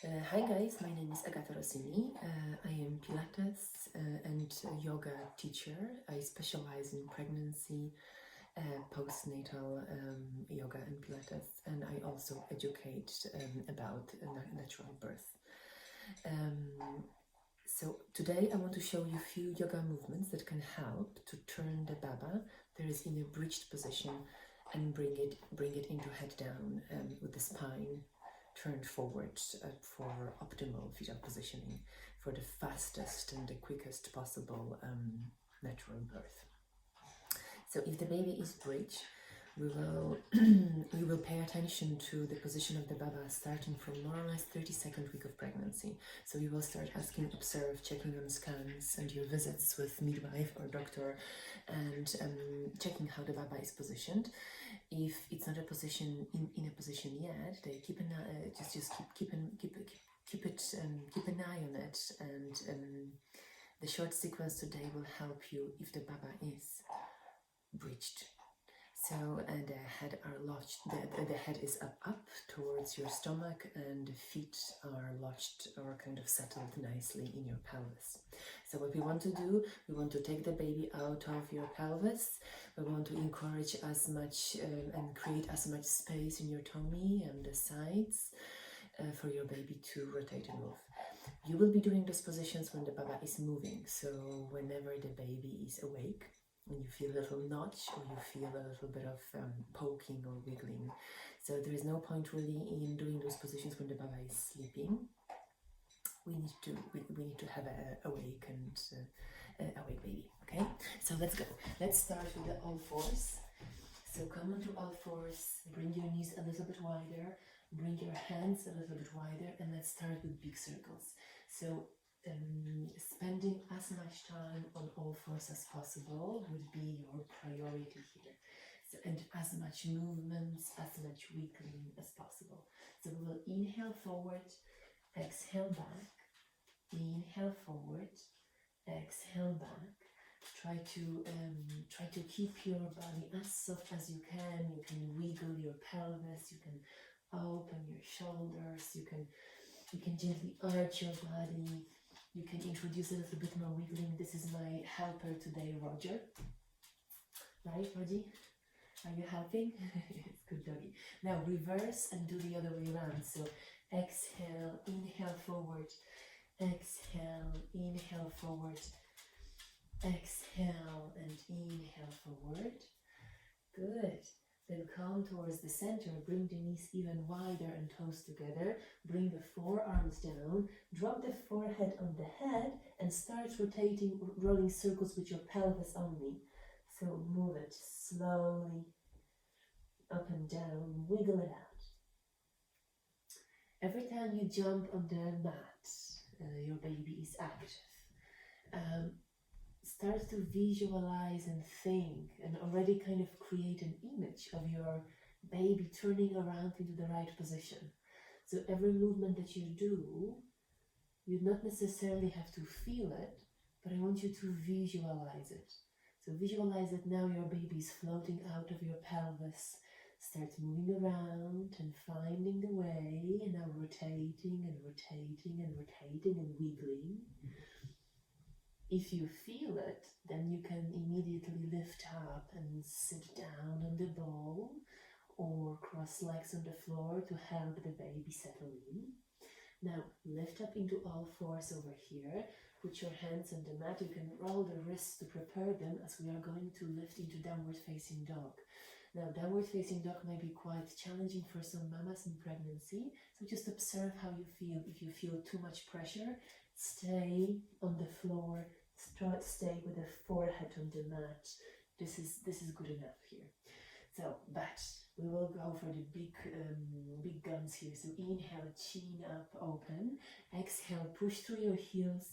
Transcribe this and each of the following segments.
Hi guys, my name is Agata Rossini. I am Pilates and yoga teacher. I specialize in pregnancy, postnatal yoga and Pilates, and I also educate about natural birth. So today I want to show you a few yoga movements that can help to turn the baba that is in a breached position and bring it into head down with the spine turned forward for optimal fetal positioning for the fastest and the quickest possible natural birth. So if the baby is breech, we will pay attention to the position of the baba starting from more or less 32nd week of pregnancy. So we will start asking, observe, checking on scans and your visits with midwife or doctor, and checking how the baba is positioned. If it's not a position in a position yet, they keep an eye, just keep an eye on it, and the short sequence today will help you if the baba is breached. So the head are lodged, the head is up towards your stomach, and the feet are lodged or kind of settled nicely in your pelvis. So what we want to do, we want to take the baby out of your pelvis. We want to encourage as much and create as much space in your tummy and the sides for your baby to rotate and move. You will be doing those positions when the baba is moving. So whenever the baby is awake, when you feel a little notch or you feel a little bit of poking or wiggling. So there is no point really in doing those positions when the baba is sleeping. We need to have a awake baby. Okay, so let's go. Let's start with the all fours. So come onto all fours, bring your knees a little bit wider, bring your hands a little bit wider, and let's start with big circles. So spending as much time on all fours as possible would be your priority here. So, and as much movements, as much wiggling as possible. So we will inhale forward, exhale back, inhale forward, exhale back. Try to keep your body as soft as you can. You can wiggle your pelvis, you can open your shoulders, you can gently arch your body. You can introduce a little bit more wiggling. This is my helper today, Roger. Right, Roger? Are you helping? It's good, doggy. Now reverse and do the other way around. So exhale, inhale forward. Exhale, inhale forward. Exhale and inhale forward. Good. Then come towards the center, bring the knees even wider and toes together, bring the forearms down, drop the forehead on the head and start rotating, rolling circles with your pelvis only. So move it slowly up and down, wiggle it out. Every time you jump on the mat, your baby is active. Start to visualize and think and already kind of create an image of your baby turning around into the right position. So every movement that you do, you not necessarily have to feel it, but I want you to visualize it. So visualize that now your baby is floating out of your pelvis, starts moving around and finding the way, and now rotating and rotating and rotating and wiggling. If you feel it, then you can immediately lift up and sit down on the ball or cross legs on the floor to help the baby settle in. Now lift up into all fours over here. Put your hands on the mat. You can roll the wrists to prepare them as we are going to lift into downward facing dog. Now downward facing dog may be quite challenging for some mamas in pregnancy. So just observe how you feel. If you feel too much pressure, stay on the floor, stay with the forehead on the mat. This is good enough here. So, but we will go for the big guns here. So inhale, chin up, open. Exhale, push through your heels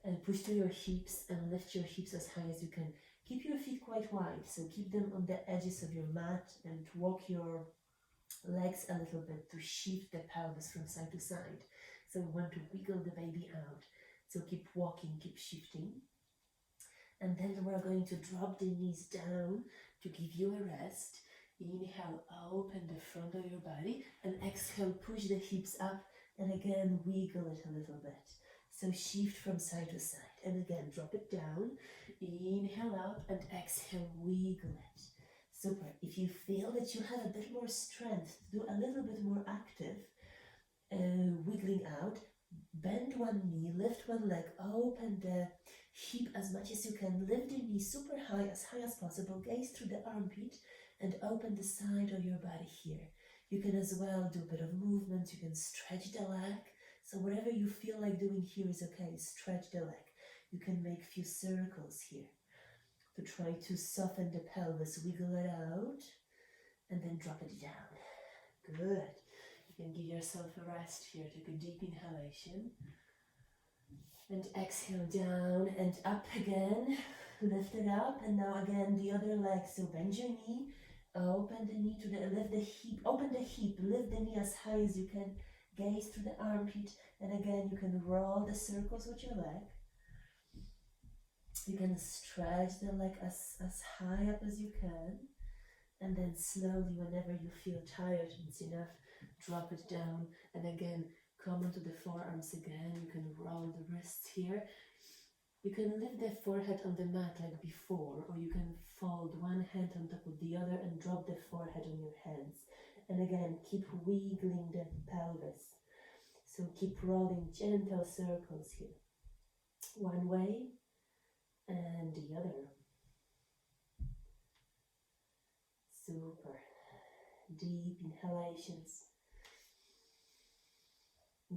and push through your hips and lift your hips as high as you can. Keep your feet quite wide, so keep them on the edges of your mat and walk your legs a little bit to shift the pelvis from side to side. So we want to wiggle the baby out. So keep walking, keep shifting. And then we're going to drop the knees down to give you a rest. Inhale, open the front of your body, and exhale, push the hips up and again wiggle it a little bit. So shift from side to side, and again drop it down, inhale up, and exhale, wiggle it. Super. If you feel that you have a bit more strength to do a little bit more active wiggling out, bend one knee, lift one leg, open the hip as much as you can, lift the knee super high as possible, gaze through the armpit, and open the side of your body here. You can as well do a bit of movement, you can stretch the leg, so whatever you feel like doing here is okay. Stretch the leg. You can make a few circles here to try to soften the pelvis, wiggle it out, and then drop it down. Good. You can give yourself a rest here. Take a deep inhalation. And exhale down and up again. Lift it up, and now again the other leg. So bend your knee, open the knee to the, lift the hip, open the hip, lift the knee as high as you can, gaze through the armpit, and again you can roll the circles with your leg. You can stretch the leg as high up as you can, and then slowly, whenever you feel tired, it's enough, drop it down, and again come onto the forearms again. You can roll the wrists here. You can lift the forehead on the mat like before, or you can fold one hand on top of the other and drop the forehead on your hands. And again, keep wiggling the pelvis. So keep rolling gentle circles here. One way and the other. Super. Deep inhalations.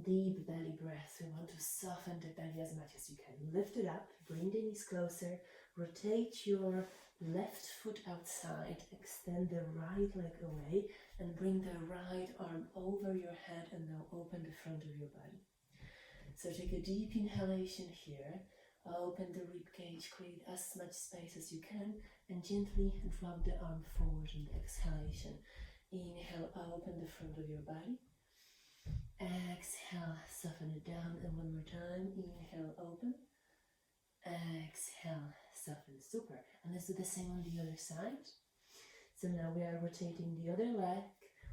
Deep belly breath. We want to soften the belly as much as you can. Lift it up, bring the knees closer, rotate your left foot outside, extend the right leg away, and bring the right arm over your head, and now open the front of your body. So take a deep inhalation here, open the rib cage, create as much space as you can, and gently drop the arm forward on the exhalation. Inhale, open the front of your body. Exhale, soften it down, and one more time. Inhale, open. Exhale, soften. Super. And let's do the same on the other side. So now we are rotating the other leg.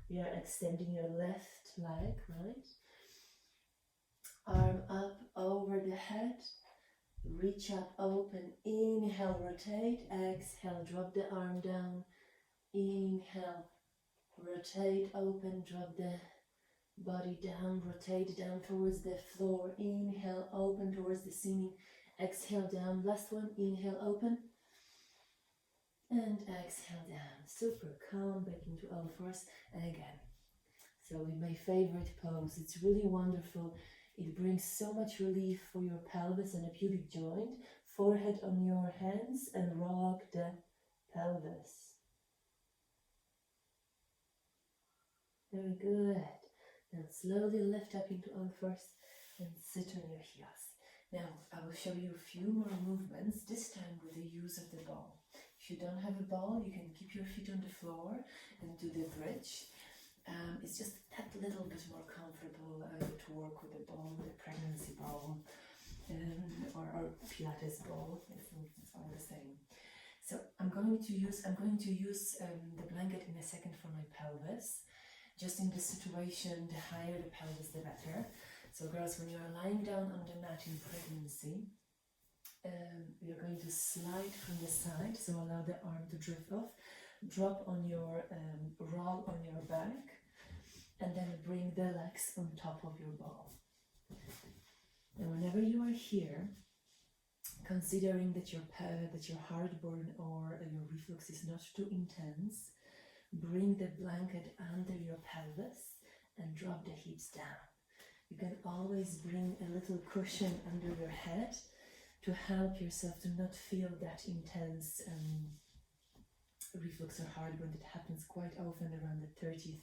We are extending your left leg, right? Arm up over the head. Reach up, open. Inhale, rotate. Exhale, drop the arm down. Inhale, rotate, open, drop the body down, rotate down towards the floor. Inhale, open towards the ceiling. Exhale down. Last one. Inhale, open. And exhale down. Super. Come back into all fours. And again. So in my favorite pose, it's really wonderful. It brings so much relief for your pelvis and a pubic joint. Forehead on your hands and rock the pelvis. Very good. Now slowly lift up into all fours and sit on your heels. Now I will show you a few more movements, this time with the use of the ball. If you don't have a ball, you can keep your feet on the floor and do the bridge. It's just that little bit more comfortable to work with the ball, with the pregnancy ball, or Pilates ball. It's all the same. So I'm going to use the blanket in a second for my pelvis. Just in this situation, the higher the pelvis, the better. So girls, when you are lying down on the mat in pregnancy, we are going to slide from the side, so allow the arm to drift off, drop on your, roll on your back, and then bring the legs on top of your ball. And whenever you are here, considering that your heartburn or your reflux is not too intense, bring the blanket under your pelvis and drop the hips down. You can always bring a little cushion under your head to help yourself to not feel that intense reflux or heartburn that happens quite often around the 30th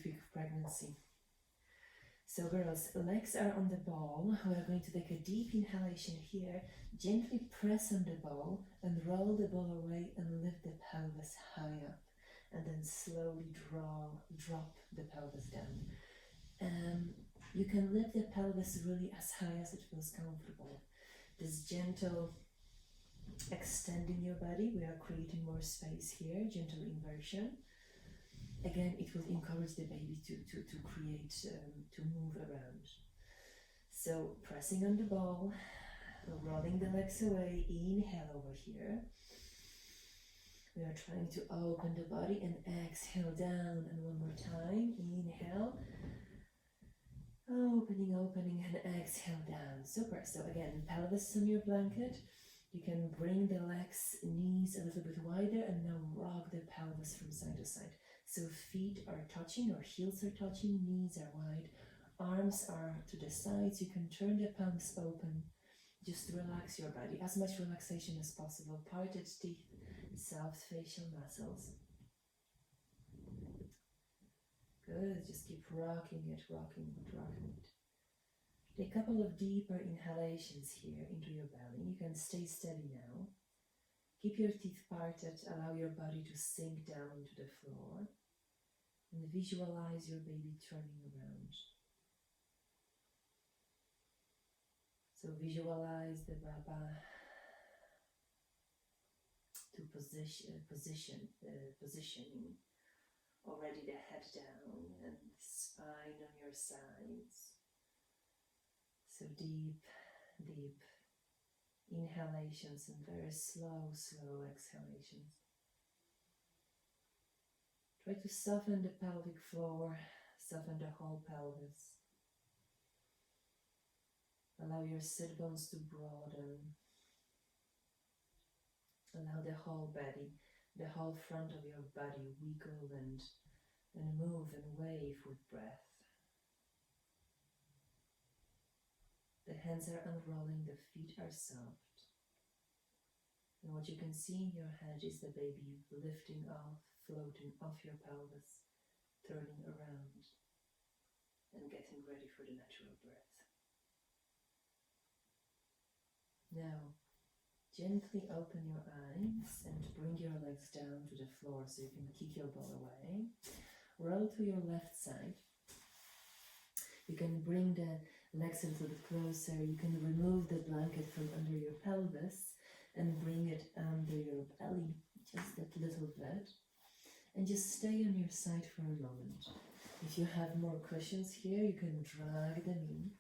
week of pregnancy. So girls, legs are on the ball. We are going to take a deep inhalation here, gently press on the ball and roll the ball away and lift the pelvis high up, and then slowly drop the pelvis down. You can lift the pelvis really as high as it feels comfortable. This gentle extending your body, we are creating more space here, gentle inversion. Again, it will encourage the baby to create, to move around. So pressing on the ball, rolling the legs away, inhale over here. We are trying to open the body and exhale down, and one more time, inhale, opening and exhale down. Super. So again, pelvis on your blanket. You can bring the legs, knees a little bit wider, and now rock the pelvis from side to side. So feet are touching, or heels are touching, knees are wide, arms are to the sides. You can turn the palms open. Just relax your body, as much relaxation as possible. Parted teeth, soft facial muscles. Good, just keep rocking it. Take a couple of deeper inhalations here into your belly. You can stay steady now. Keep your teeth parted, allow your body to sink down to the floor. And visualize your baby turning around. So visualize the Baba to positioning already the head down and spine on your sides. So deep inhalations and very slow exhalations. Try to soften the pelvic floor, soften the whole pelvis. Allow your sit bones to broaden. Allow the whole body, the whole front of your body wiggle and move and wave with breath. The hands are unrolling, the feet are soft. And what you can see in your head is the baby lifting off, floating off your pelvis, turning around, and getting ready for the natural birth. Now, gently open your eyes and bring your legs down to the floor so you can kick your ball away. Roll to your left side. You can bring the legs a little bit closer. You can remove the blanket from under your pelvis and bring it under your belly, just that little bit. And just stay on your side for a moment. If you have more cushions here, you can drag them in.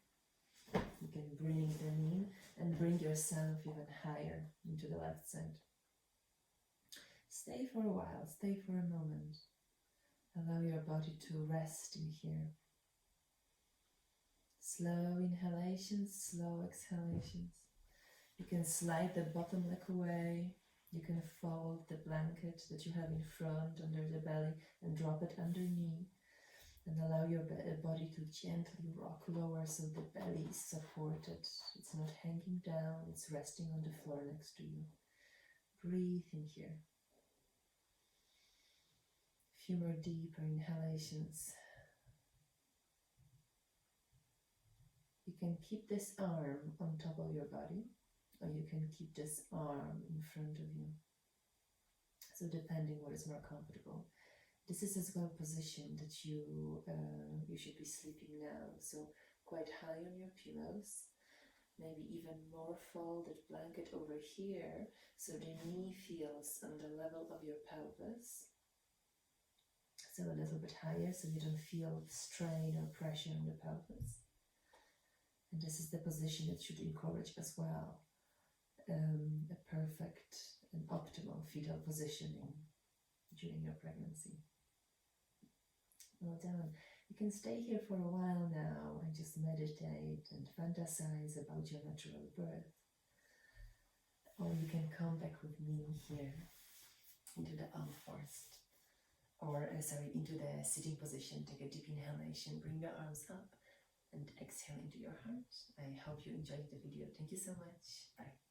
You can bring them in and bring yourself even higher into the left side. Stay for a while, stay for a moment. Allow your body to rest in here. Slow inhalations, slow exhalations. You can slide the bottom leg away. You can fold the blanket that you have in front under the belly and drop it underneath. And allow your body to gently rock lower so the belly is supported. It's not hanging down, it's resting on the floor next to you. Breathe in here. A few more deeper inhalations. You can keep this arm on top of your body, or you can keep this arm in front of you. So depending what is more comfortable. This is as well positioned that you should be sleeping now. So quite high on your pillows, maybe even more folded blanket over here, so the knee feels on the level of your pelvis. So a little bit higher, so you don't feel strain or pressure on the pelvis. And this is the position that should encourage as well a perfect and optimal fetal positioning during your pregnancy. Well done. You can stay here for a while now and just meditate and fantasize about your natural birth. Or you can come back with me here into the unforced, into the sitting position. Take a deep inhalation, bring your arms up and exhale into your heart. I hope you enjoyed the video. Thank you so much. Bye.